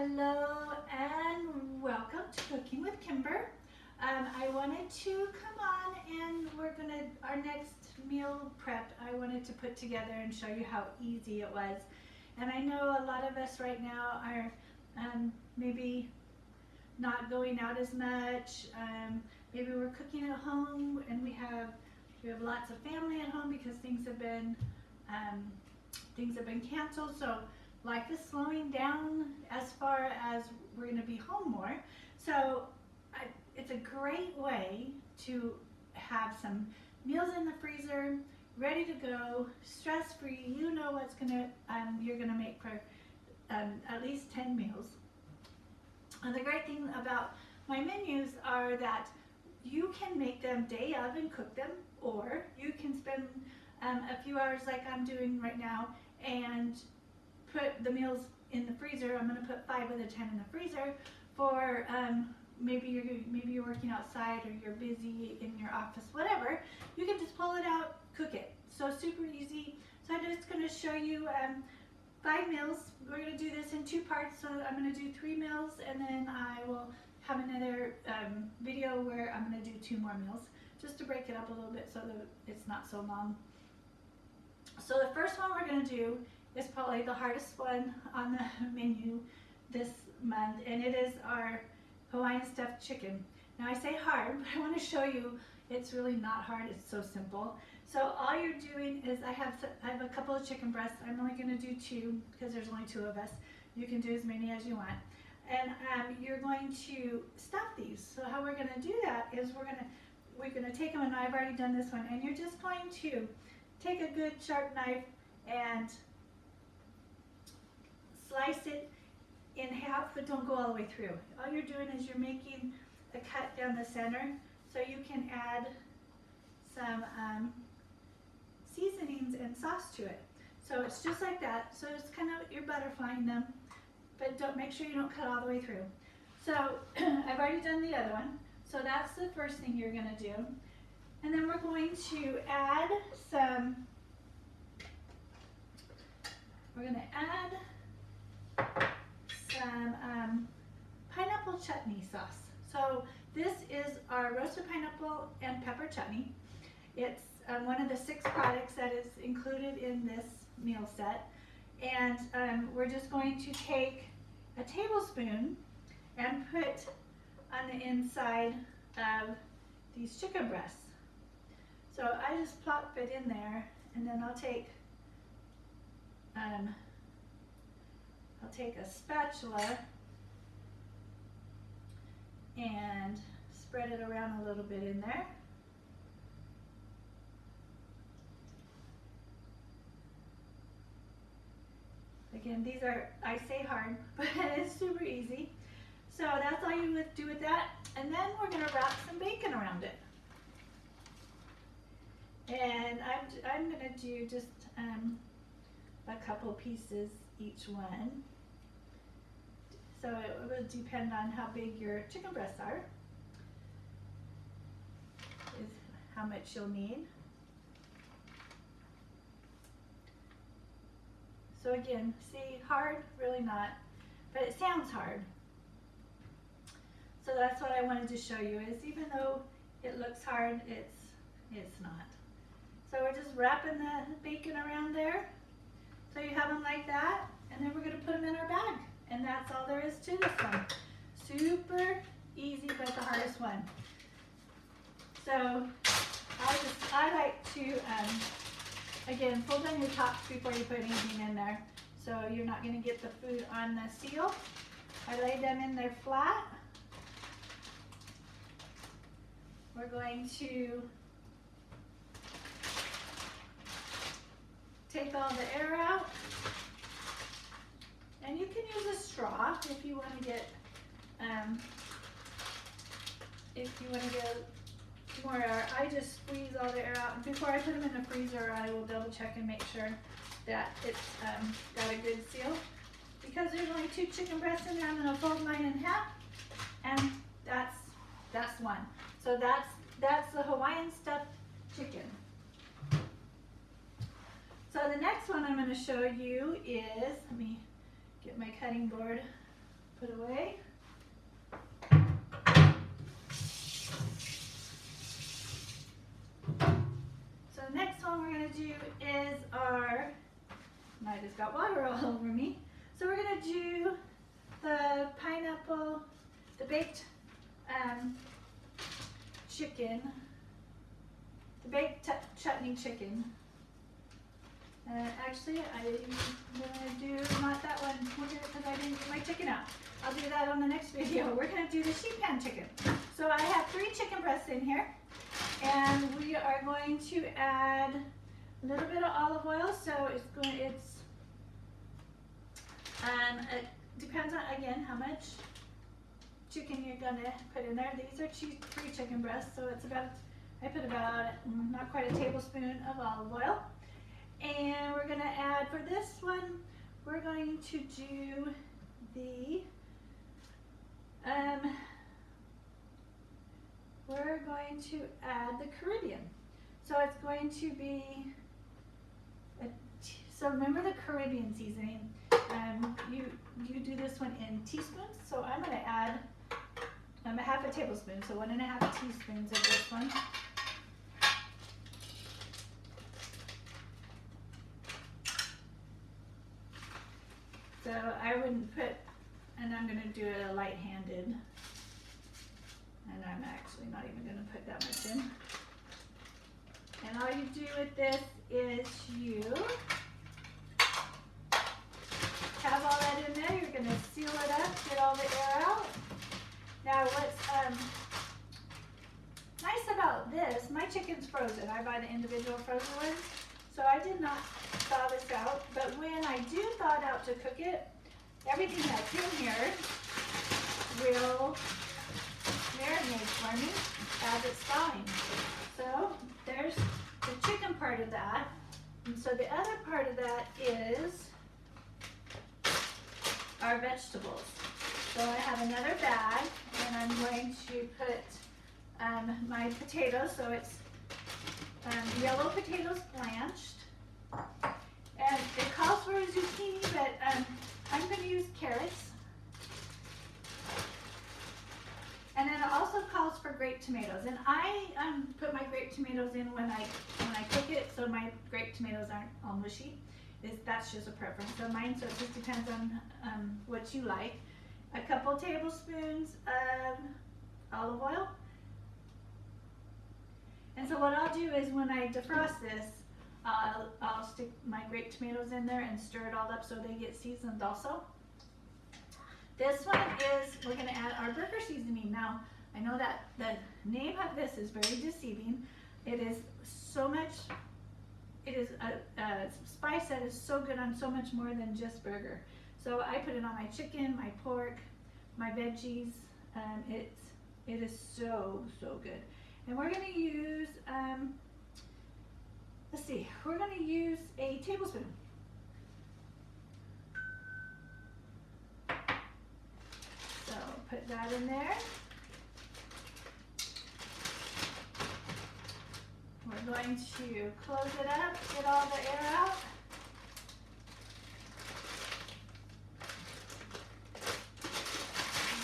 Hello and welcome to Cooking with Kimber. I wanted to come on and our next meal prep I wanted to put together and show you how easy it was. And I know a lot of us right now are maybe not going out as much. Maybe we're cooking at home and we have lots of family at home because things have been canceled. So life is slowing down as far as we're going to be home more. So it's a great way to have some meals in the freezer, ready to go, stress-free. You know what's you're gonna make for at least 10 meals. And the great thing about my menus are that you can make them day of and cook them, or you can spend a few hours like I'm doing right now and put the meals in the freezer. I'm going to put 5 of the 10 in the freezer for maybe you're working outside or you're busy in your office, whatever. You can just pull it out, cook it. So super easy. So I'm just going to show you 5 meals. We're going to do this in 2 parts. So I'm going to do 3 meals and then I will have another video where I'm going to do 2 more meals just to break it up a little bit so that it's not so long. So the first one we're going to do is probably the hardest one on the menu this month, and it is our Hawaiian stuffed chicken. Now I say hard, but I want to show you it's really not hard. It's so simple. So all you're doing is I have a couple of chicken breasts. I'm only going to do 2 because there's only 2 of us. You can do as many as you want. And you're going to stuff these. So how we're going to do that is we're going to take them, and I've already done this one, and you're just going to take a good sharp knife and slice it in half, but don't go all the way through. All you're doing is you're making a cut down the center so you can add some seasonings and sauce to it. So it's just like that. So it's kind of, you're butterflying them, but make sure you don't cut all the way through. So I've already done the other one. So that's the first thing you're going to do. And then we're going to add some, pineapple chutney sauce. So this is our roasted pineapple and pepper chutney. It's one of the 6 products that is included in this meal set. And we're just going to take a tablespoon and put on the inside of these chicken breasts. So I just plop it in there, and then I'll take a spatula and spread it around a little bit in there. Again, these are, I say hard, but it's super easy. So that's all you would do with that. And then we're going to wrap some bacon around it. And I'm going to do just a couple pieces each one. So it will depend on how big your chicken breasts are, is how much you'll need. So again, see, hard, really not, but it sounds hard. So that's what I wanted to show you, is even though it looks hard, it's not. So we're just wrapping the bacon around there. So you have them like that, and then we're going to put them in our bag. And that's all there is to this one. Super easy, but the hardest one. So I like to, again, fold down your tops before you put anything in there. So you're not going to get the food on the seal. I lay them in there flat. We're going to take all the air out. And you can use a straw if you want to get more air. I just squeeze all the air out. And before I put them in the freezer, I will double check and make sure that it's got a good seal. Because there's only 2 chicken breasts in there, I'm going to fold mine in half, and that's one. So that's the Hawaiian stuffed chicken. So the next one I'm going to show you is, let me get my cutting board put away. So the next one we're going to do is our, I just got water all over me. So we're going to do the pineapple, the baked chicken, the baked chutney chicken. Actually, I'm going to do not that one because I didn't get my chicken out. I'll do that on the next video. We're going to do the sheet pan chicken. So I have 3 chicken breasts in here, and we are going to add a little bit of olive oil. So it depends on, again, how much chicken you're going to put in there. These are 3 chicken breasts, so it's about, I put about not quite a tablespoon of olive oil. And we're going to add, for this one, we're going to do the, we're going to add the Caribbean. So it's going to be, so remember the Caribbean seasoning. You do this one in teaspoons. So I'm going to add a half a tablespoon, so 1.5 teaspoons of this one. So I wouldn't put, and I'm going to do it light-handed, and I'm actually not even going to put that much in. And all you do with this is you have all that in there. You're going to seal it up, get all the air out. Now what's nice about this, my chicken's frozen. I buy the individual frozen ones. So I did not thaw this out, but when I do thaw it out to cook it, everything that's in here will marinate for me as it's thawing. So there's the chicken part of that. And so the other part of that is our vegetables. So I have another bag, and I'm going to put my potatoes. So it's yellow potatoes blanched, and it calls for a zucchini, but I'm going to use carrots, and then it also calls for grape tomatoes, and I put my grape tomatoes in when I cook it, so my grape tomatoes aren't all mushy. That's just a preference of mine, so it just depends on what you like. A couple tablespoons of olive oil. And so what I'll do is when I defrost this, I'll stick my grape tomatoes in there and stir it all up so they get seasoned also. This one is, we're going to add our burger seasoning. Now, I know that the name of this is very deceiving. It is so much, it is a spice that is so good on so much more than just burger. So I put it on my chicken, my pork, my veggies. It is so, so good. And we're going to use, let's see, we're going to use a tablespoon. So put that in there. We're going to close it up, get all the air out.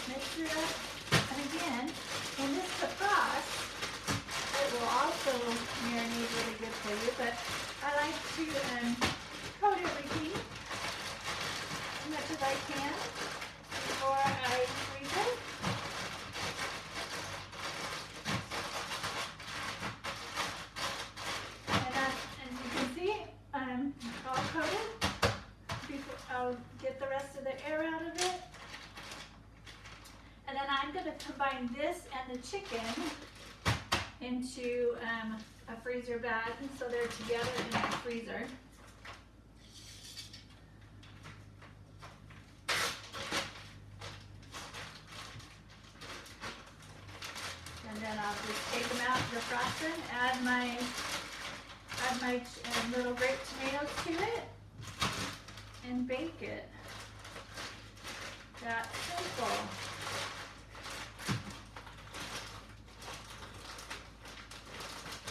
Mix it up. And again, when this defrosts, it will also marinate really good for you, but I like to coat everything as much as I can before I freeze it. And you can see I'm all coated. I'll get the rest of the air out of it. And then I'm going to combine this and the chicken into a freezer bag, so they're together in the freezer. And then I'll just take them out, defrost them, add my little grape tomatoes to it, and bake it. That's simple.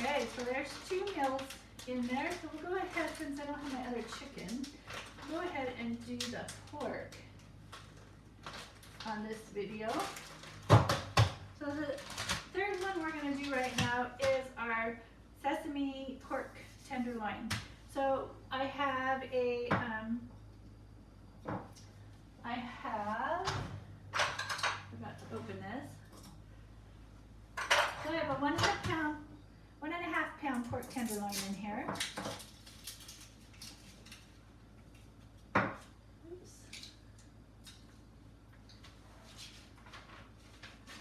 Okay, so there's 2 meals in there. So we'll go ahead, since I don't have my other chicken, go ahead and do the pork. on this video. So the third one we're going to do right now is our sesame pork tenderloin. So I have a, forgot to open this. So I have a 1.5 pound pork tenderloin in here. Oops.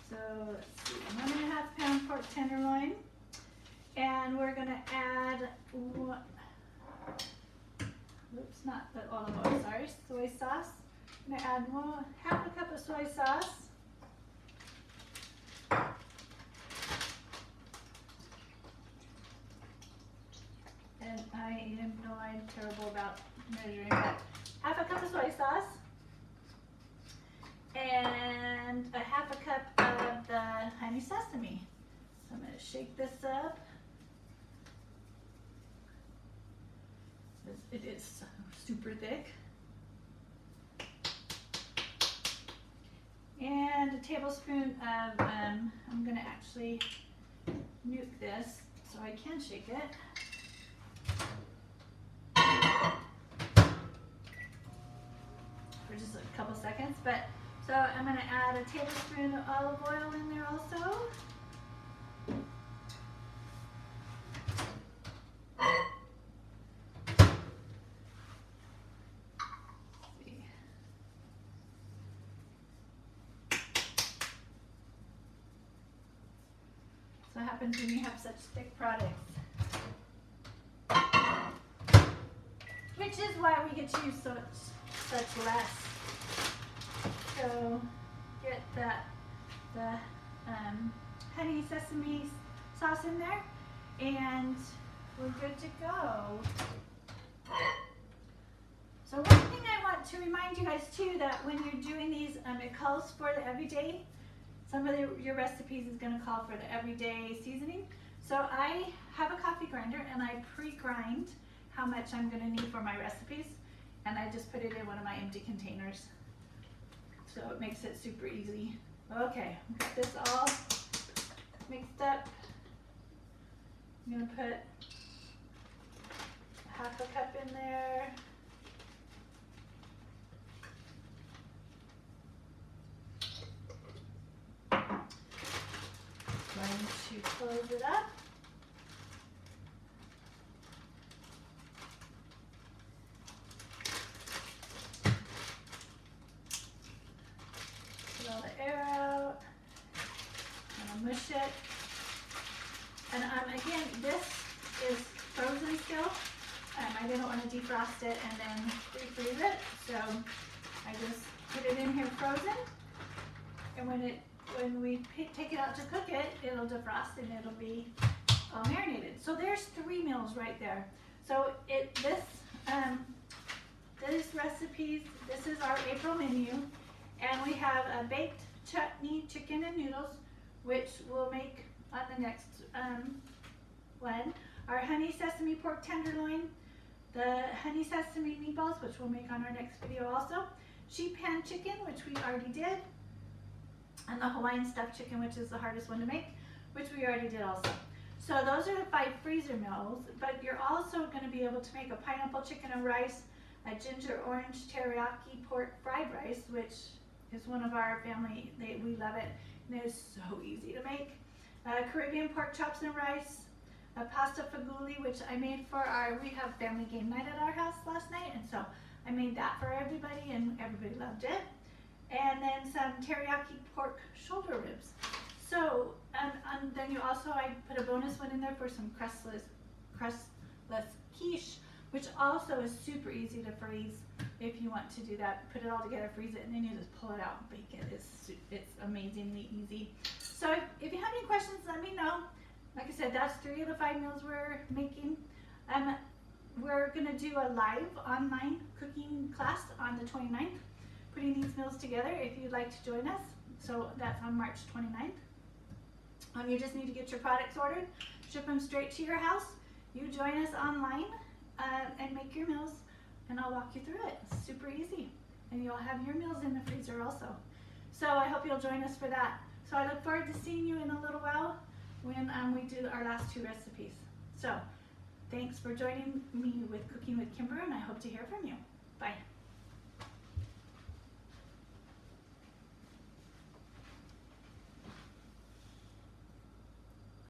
So let's see, 1.5 pound pork tenderloin. And we're gonna add, not the olive oil, sorry, soy sauce. I'm gonna add half a cup of soy sauce. And I'm terrible about measuring, but half a cup of soy sauce. And a half a cup of the honey sesame. So I'm gonna shake this up. It is super thick. And a tablespoon of, I'm gonna actually nuke this so I can shake it. For just a couple seconds, but so I'm gonna add a tablespoon of olive oil in there also. So what happens when you have such thick products. Which is why we get to use such less. So get the honey sesame sauce in there and we're good to go. So one thing I want to remind you guys too, that when you're doing these, it calls for the everyday. Some of your recipes is going to call for the everyday seasoning. So I have a coffee grinder and I pre-grind how much I'm going to need for my recipes, and I just put it in one of my empty containers. So it makes it super easy. Okay, got this all mixed up. I'm going to put half a cup in there. Going to close it up. Get all the air out. And I'll mush it. And again, this is frozen still. I didn't want to defrost it and then refreeze it, so I just put it in here frozen. And when we take it out to cook it, it'll defrost and it'll be all marinated. So there's 3 meals right there. So this recipes, this is our April menu, and we have a baked chutney chicken and noodles, which we'll make on the next one. Our honey sesame pork tenderloin, the honey sesame meatballs, which we'll make on our next video also, sheep pan chicken, which we already did, and the Hawaiian stuffed chicken, which is the hardest one to make, which we already did also. So those are the 5 freezer meals, but you're also going to be able to make a pineapple chicken and rice, a ginger orange teriyaki pork fried rice, which is one of our family, we love it, and it is so easy to make. Caribbean pork chops and rice, a pasta fagioli, which I made for we have family game night at our house last night, and so I made that for everybody, and everybody loved it. And then some teriyaki pork shoulder ribs. So, then you also, I put a bonus one in there for some crustless quiche, which also is super easy to freeze if you want to do that. Put it all together, freeze it, and then you just pull it out and bake it. It's amazingly easy. So if you have any questions, let me know. Like I said, that's 3 of the 5 meals we're making. We're gonna do a live online cooking class on the 29th. Putting these meals together if you'd like to join us. So that's on March 29th. You just need to get your products ordered, ship them straight to your house. You join us online and make your meals, and I'll walk you through it. It's super easy. And you'll have your meals in the freezer also. So I hope you'll join us for that. So I look forward to seeing you in a little while when we do our last 2 recipes. So thanks for joining me with Cooking with Kimber, and I hope to hear from you. Bye.